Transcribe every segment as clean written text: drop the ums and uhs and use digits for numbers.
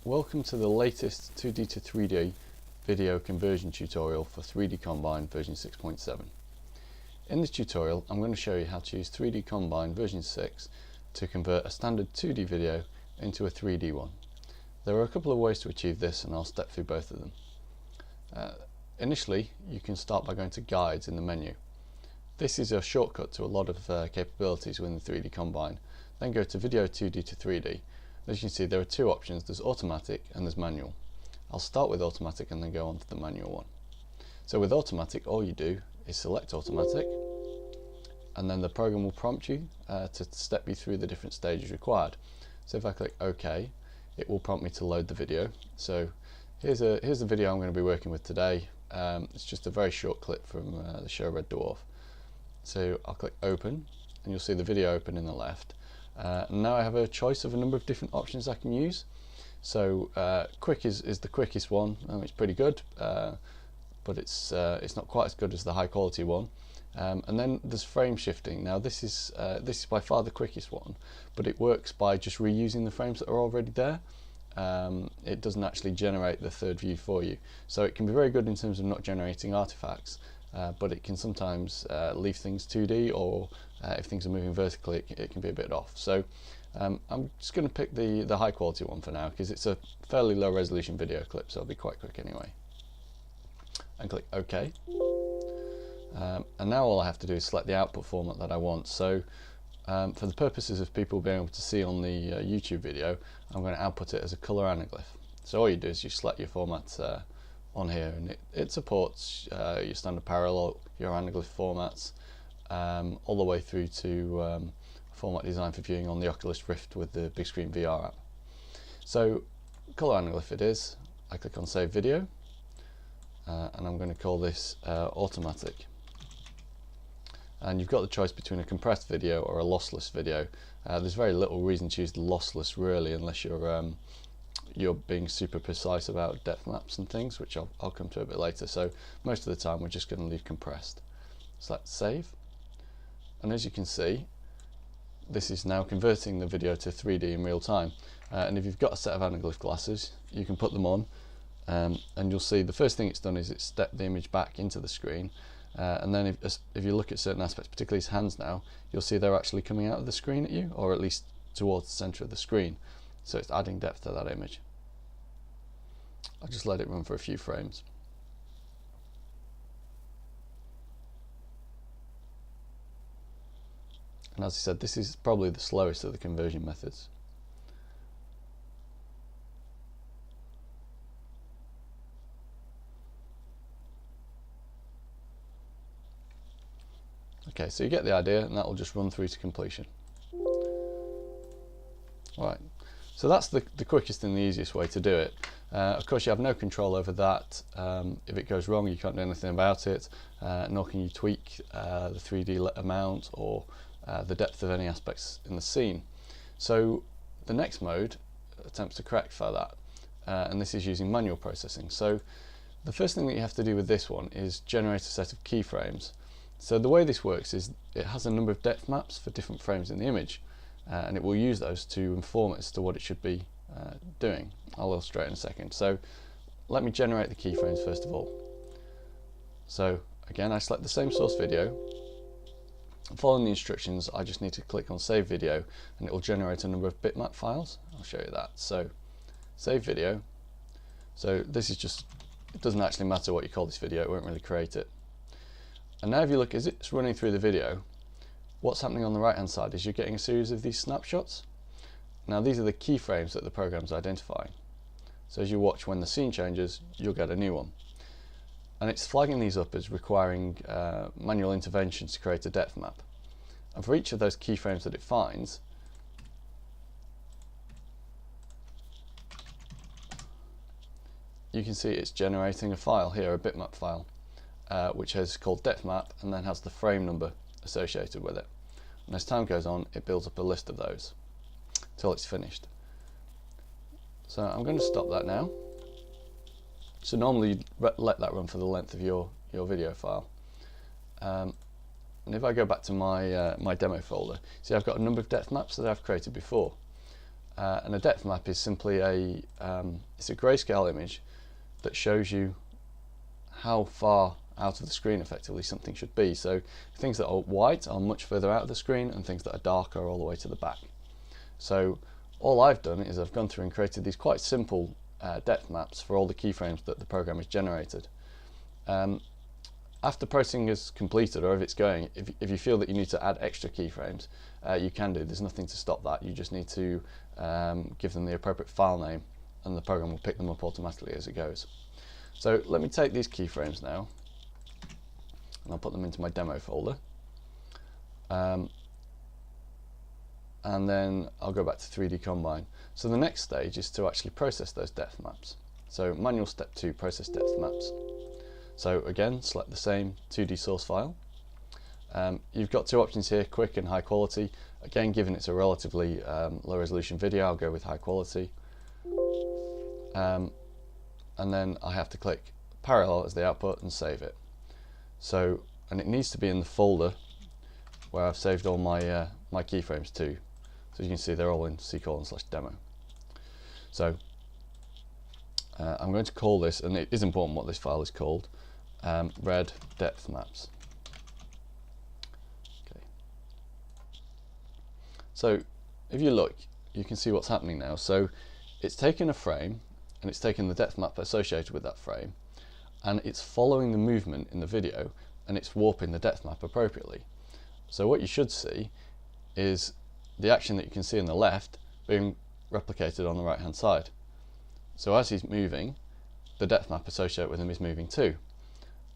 Welcome to the latest 2D to 3D video conversion tutorial for 3DCombine version 6.7. In this tutorial I'm going to show you how to use 3DCombine version 6 to convert a standard 2D video into a 3D one. There are a couple of ways to achieve this and I'll step through both of them. Initially you can start by going to Guides in the menu. This is a shortcut to a lot of capabilities within 3DCombine. Then go to Video 2D to 3D. As you can see, there are two options. There's automatic and there's manual. I'll start with automatic and then go on to the manual one. So with automatic, all you do is select automatic, and then the program will prompt you to step you through the different stages required. So if I click OK, it will prompt me to load the video. So here's the video I'm going to be working with today. It's just a very short clip from the show Red Dwarf. So I'll click open and you'll see the video open in the left. Now I have a choice of a number of different options I can use. So quick is the quickest one. It's pretty good, but it's not quite as good as the high quality one. And then there's frame shifting. Now this is by far the quickest one, but it works by just reusing the frames that are already there. It doesn't actually generate the third view for you. So it can be very good in terms of not generating artifacts, but it can sometimes leave things 2D, or if things are moving vertically it can be a bit off. So I'm just going to pick the high quality one for now because it's a fairly low resolution video clip, so it'll be quite quick anyway. And click OK. And now all I have to do is select the output format that I want. So for the purposes of people being able to see on the YouTube video, I'm going to output it as a color anaglyph. So all you do is you select your format on here, and it supports your standard parallel, your anaglyph formats, all the way through to a format designed for viewing on the Oculus Rift with the big screen VR app. So color anaglyph it is. I click on save video, and I'm going to call this automatic. And you've got the choice between a compressed video or a lossless video. There's very little reason to use the lossless really, unless you're being super precise about depth maps and things, which I'll come to a bit later. So most of the time we're just going to leave compressed. Select save, and as you can see, this is now converting the video to 3D in real time. And if you've got a set of anaglyph glasses, you can put them on, and you'll see the first thing it's done is it's stepped the image back into the screen. And then if you look at certain aspects, particularly his hands now, you'll see they're actually coming out of the screen at you, or at least towards the center of the screen. So it's adding depth to that image. I'll just let it run for a few frames. And as I said, this is probably the slowest of the conversion methods. Okay, so you get the idea, and that will just run through to completion. Alright, so that's the quickest and the easiest way to do it. Of course you have no control over that. If it goes wrong you can't do anything about it, nor can you tweak the 3D amount or the depth of any aspects in the scene. So the next mode attempts to correct for that, and this is using manual processing. So the first thing that you have to do with this one is generate a set of keyframes. So the way this works is it has a number of depth maps for different frames in the image, and it will use those to inform it as to what it should be doing. I'll illustrate in a second. So let me generate the keyframes first of all. So again, I select the same source video. Following the instructions, I just need to click on save video and it will generate a number of bitmap files. I'll show you that. So save video. So this is just, it doesn't actually matter what you call this video, it won't really create it. And now if you look as it's running through the video, what's happening on the right hand side is you're getting a series of these snapshots. Now these are the keyframes that the program's identifying. So as you watch, when the scene changes, you'll get a new one. And it's flagging these up as requiring manual interventions to create a depth map. And for each of those keyframes that it finds, you can see it's generating a file here, a bitmap file, which is called depth map and then has the frame number associated with it. And as time goes on, it builds up a list of those until it's finished. So I'm going to stop that now. So normally you'd let that run for the length of your video file. And if I go back to my my demo folder, see I've got a number of depth maps that I've created before. and a depth map is simply it's a grayscale image that shows you how far out of the screen effectively something should be. So things that are white are much further out of the screen, and things that are dark are all the way to the back. So all I've done is I've gone through and created these quite simple depth maps for all the keyframes that the program has generated. After processing is completed, or if it's going, if you feel that you need to add extra keyframes, you can do. There's nothing to stop that. You just need to give them the appropriate file name, and the program will pick them up automatically as it goes. So let me take these keyframes now, and I'll put them into my demo folder. And then I'll go back to 3DCombine. So the next stage is to actually process those depth maps. So manual step 2, process depth maps. So again, select the same 2D source file. You've got two options here, quick and high quality. Again, given it's a relatively low resolution video, I'll go with high quality. And then I have to click parallel as the output and save it. So, and it needs to be in the folder where I've saved all my my keyframes to. So you can see they're all in C:/demo. So I'm going to call this, and it is important what this file is called, red depth maps. Okay. So if you look, you can see what's happening now. So it's taken a frame, and it's taken the depth map associated with that frame, and it's following the movement in the video, and it's warping the depth map appropriately. So what you should see is the action that you can see on the left being replicated on the right hand side. So as he's moving, the depth map associated with him is moving too.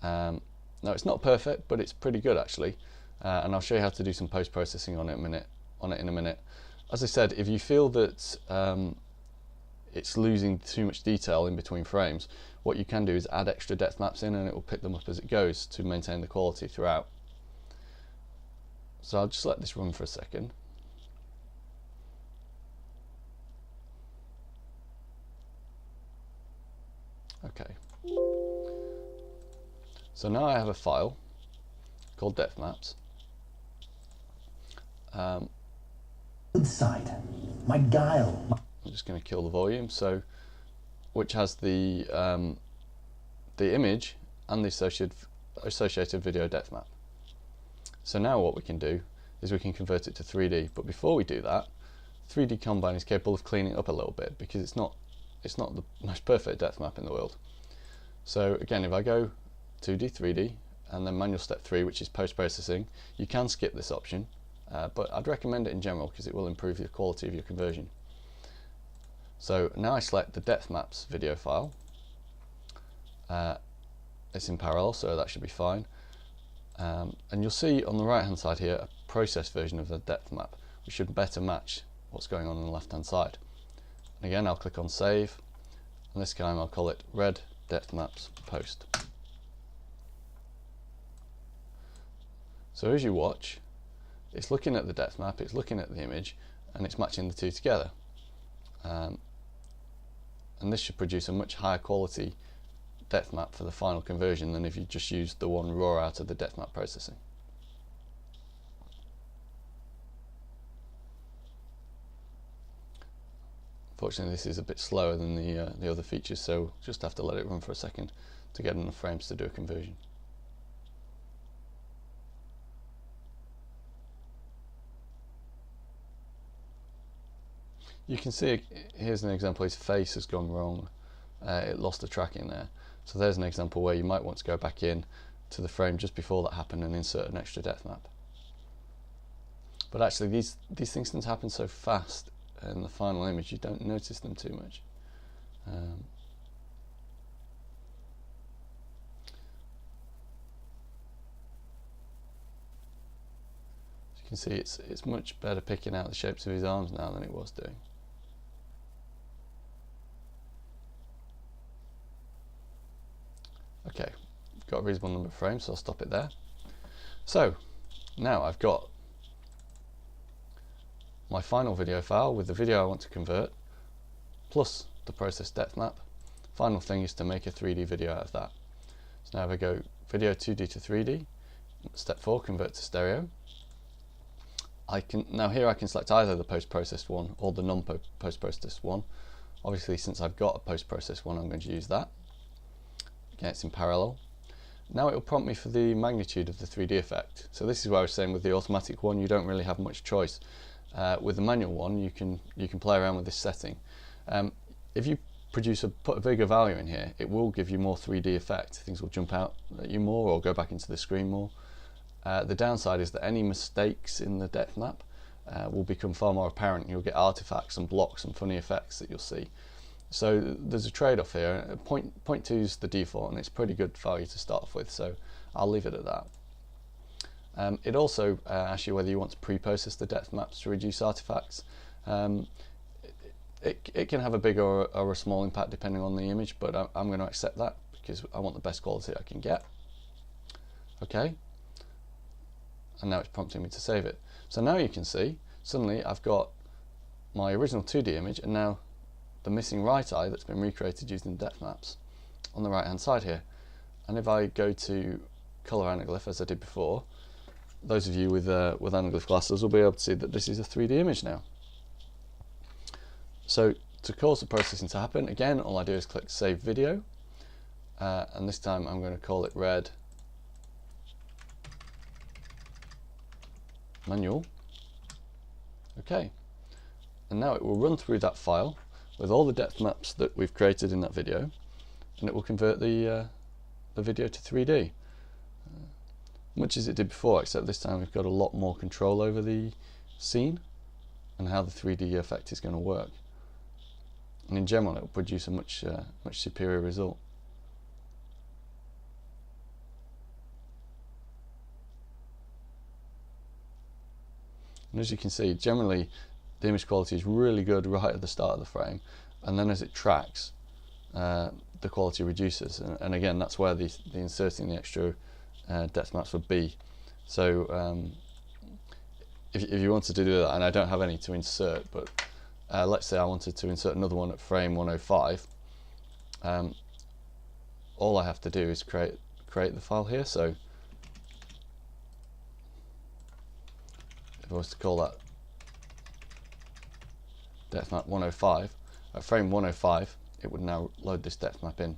Now it's not perfect, but it's pretty good actually, and I'll show you how to do some post-processing on it in a minute. As I said, if you feel that it's losing too much detail in between frames, what you can do is add extra depth maps in, and it will pick them up as it goes to maintain the quality throughout. So I'll just let this run for a second. Okay. So now I have a file called depth maps. Inside my guile. I'm just going to kill the volume, so which has the image and the associated video depth map. So now what we can do is we can convert it to 3D, but before we do that, 3DCombine is capable of cleaning it up a little bit because it's not the most perfect depth map in the world. So again, if I go 2D, 3D, and then manual step 3, which is post-processing, you can skip this option, but I'd recommend it in general because it will improve the quality of your conversion. So now I select the depth maps video file. It's in parallel, so that should be fine. And you'll see on the right hand side here a processed version of the depth map, which should better match what's going on the left hand side. And again, I'll click on save, and this time I'll call it red depth maps post. So as you watch, it's looking at the depth map, it's looking at the image, and it's matching the two together. And this should produce a much higher quality depth map for the final conversion than if you just used the one raw out of the depth map processing. Fortunately, this is a bit slower than the other features, so just have to let it run for a second to get enough frames to do a conversion. You can see, here's an example, his face has gone wrong, it lost the tracking there. So there's an example where you might want to go back in to the frame just before that happened and insert an extra depth map. But actually these things tend to happen so fast in the final image you don't notice them too much. As you can see, it's much better picking out the shapes of his arms now than it was doing. Okay, I've got a reasonable number of frames, so I'll stop it there. So now I've got my final video file with the video I want to convert, plus the process depth map. Final thing is to make a 3D video out of that. So now if I go video 2D to 3D, step 4, convert to stereo. now here I can select either the post-processed one or the non-post-processed one. Obviously, since I've got a post-processed one, I'm going to use that. Again, it's in parallel. Now it will prompt me for the magnitude of the 3D effect. So this is what I was saying with the automatic one, you don't really have much choice. With the manual one, you can play around with this setting. If you put a bigger value in here, it will give you more 3D effect. Things will jump out at you more or go back into the screen more. The downside is that any mistakes in the depth map will become far more apparent. You'll get artifacts and blocks and funny effects that you'll see. So there's a trade-off here. 0.2 is the default, and it's pretty good value to start off with, so I'll leave it at that. It also asks you whether you want to pre-process the depth maps to reduce artifacts. It can have a big or a small impact depending on the image, but I'm going to accept that because I want the best quality I can get. Okay, and now it's prompting me to save it. So now you can see, suddenly I've got my original 2D image and now the missing right eye that's been recreated using depth maps on the right hand side here. And if I go to color anaglyph as I did before, those of you with anaglyph glasses will be able to see that this is a 3D image now. So to cause the processing to happen, again, all I do is click Save Video, and this time I'm going to call it Red Manual. Okay, and now it will run through that file with all the depth maps that we've created in that video, and it will convert the video to 3D, much as it did before, except this time we've got a lot more control over the scene and how the 3D effect is going to work. And in general, it will produce a much superior result. And as you can see, generally the image quality is really good right at the start of the frame, and then as it tracks, the quality reduces. And again, that's where the inserting the extra depth maps would be. So if you wanted to do that, and I don't have any to insert, but let's say I wanted to insert another one at frame 105, all I have to do is create the file here. So if I was to call that depth map 105, at frame 105 it would now load this depth map in.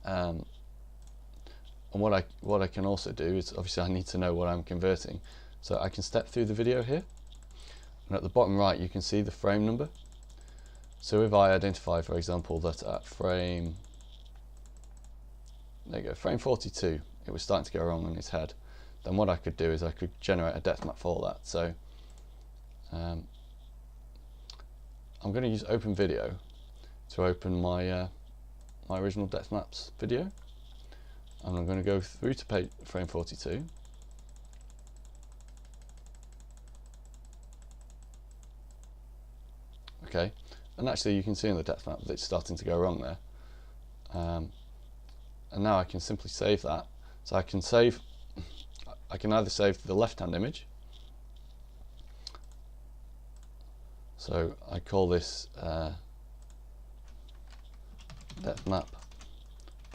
And what I can also do is, obviously I need to know what I'm converting, so I can step through the video here, and at the bottom right you can see the frame number. So if I identify, for example, that at frame, there you go, frame 42, it was starting to go wrong on his head, then what I could do is I could generate a depth map for that. So I'm going to use Open Video to open my my original depth maps video, and I'm going to go through to frame 42. Okay, and actually you can see in the depth map that it's starting to go wrong there. And now I can simply save that. So I can either save the left-hand image. So I call this depth map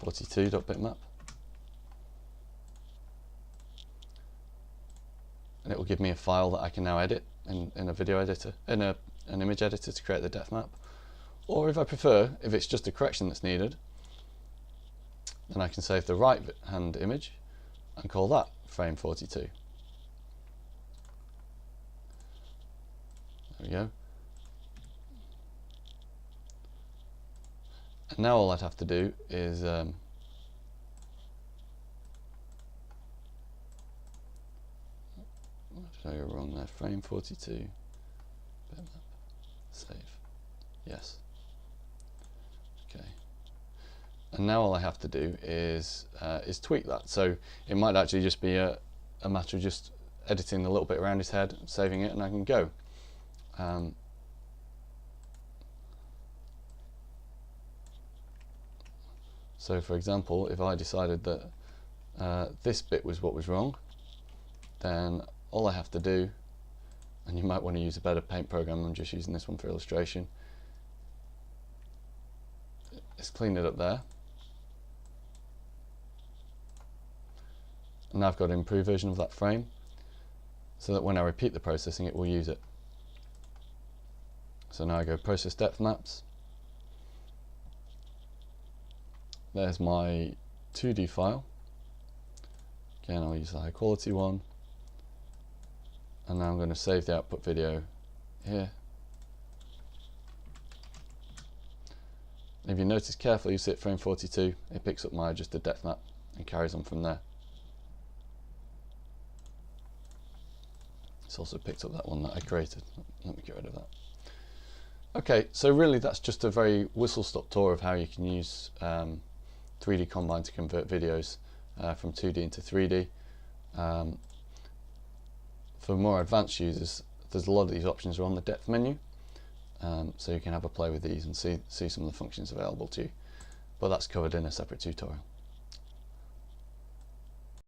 42.bitmap, and it will give me a file that I can now edit in a video editor, in an image editor, to create the depth map. Or if I prefer, if it's just a correction that's needed, then I can save the right hand image and call that frame 42. There we go. And now all I'd have to do is what did I go wrong there? Frame 42. Bitmap. Save. Yes. Okay. And now all I have to do is tweak that. So it might actually just be a matter of just editing a little bit around his head, saving it, and I can go. So for example, if I decided that this bit was what was wrong, then all I have to do, and you might want to use a better paint program, I'm just using this one for illustration, is clean it up there. And now I've got an improved version of that frame. so that when I repeat the processing it will use it. So now I go process depth maps. There's my 2D file. Again, I'll use the high quality one. And now I'm going to save the output video here. If you notice carefully, you see at frame 42, it picks up my adjusted depth map and carries on from there. It's also picked up that one that I created. Let me get rid of that. Okay, so really that's just a very whistle-stop tour of how you can use 3DCombine to convert videos from 2D into 3D. For more advanced users, there's a lot of these options are on the depth menu, so you can have a play with these and see some of the functions available to you. But that's covered in a separate tutorial.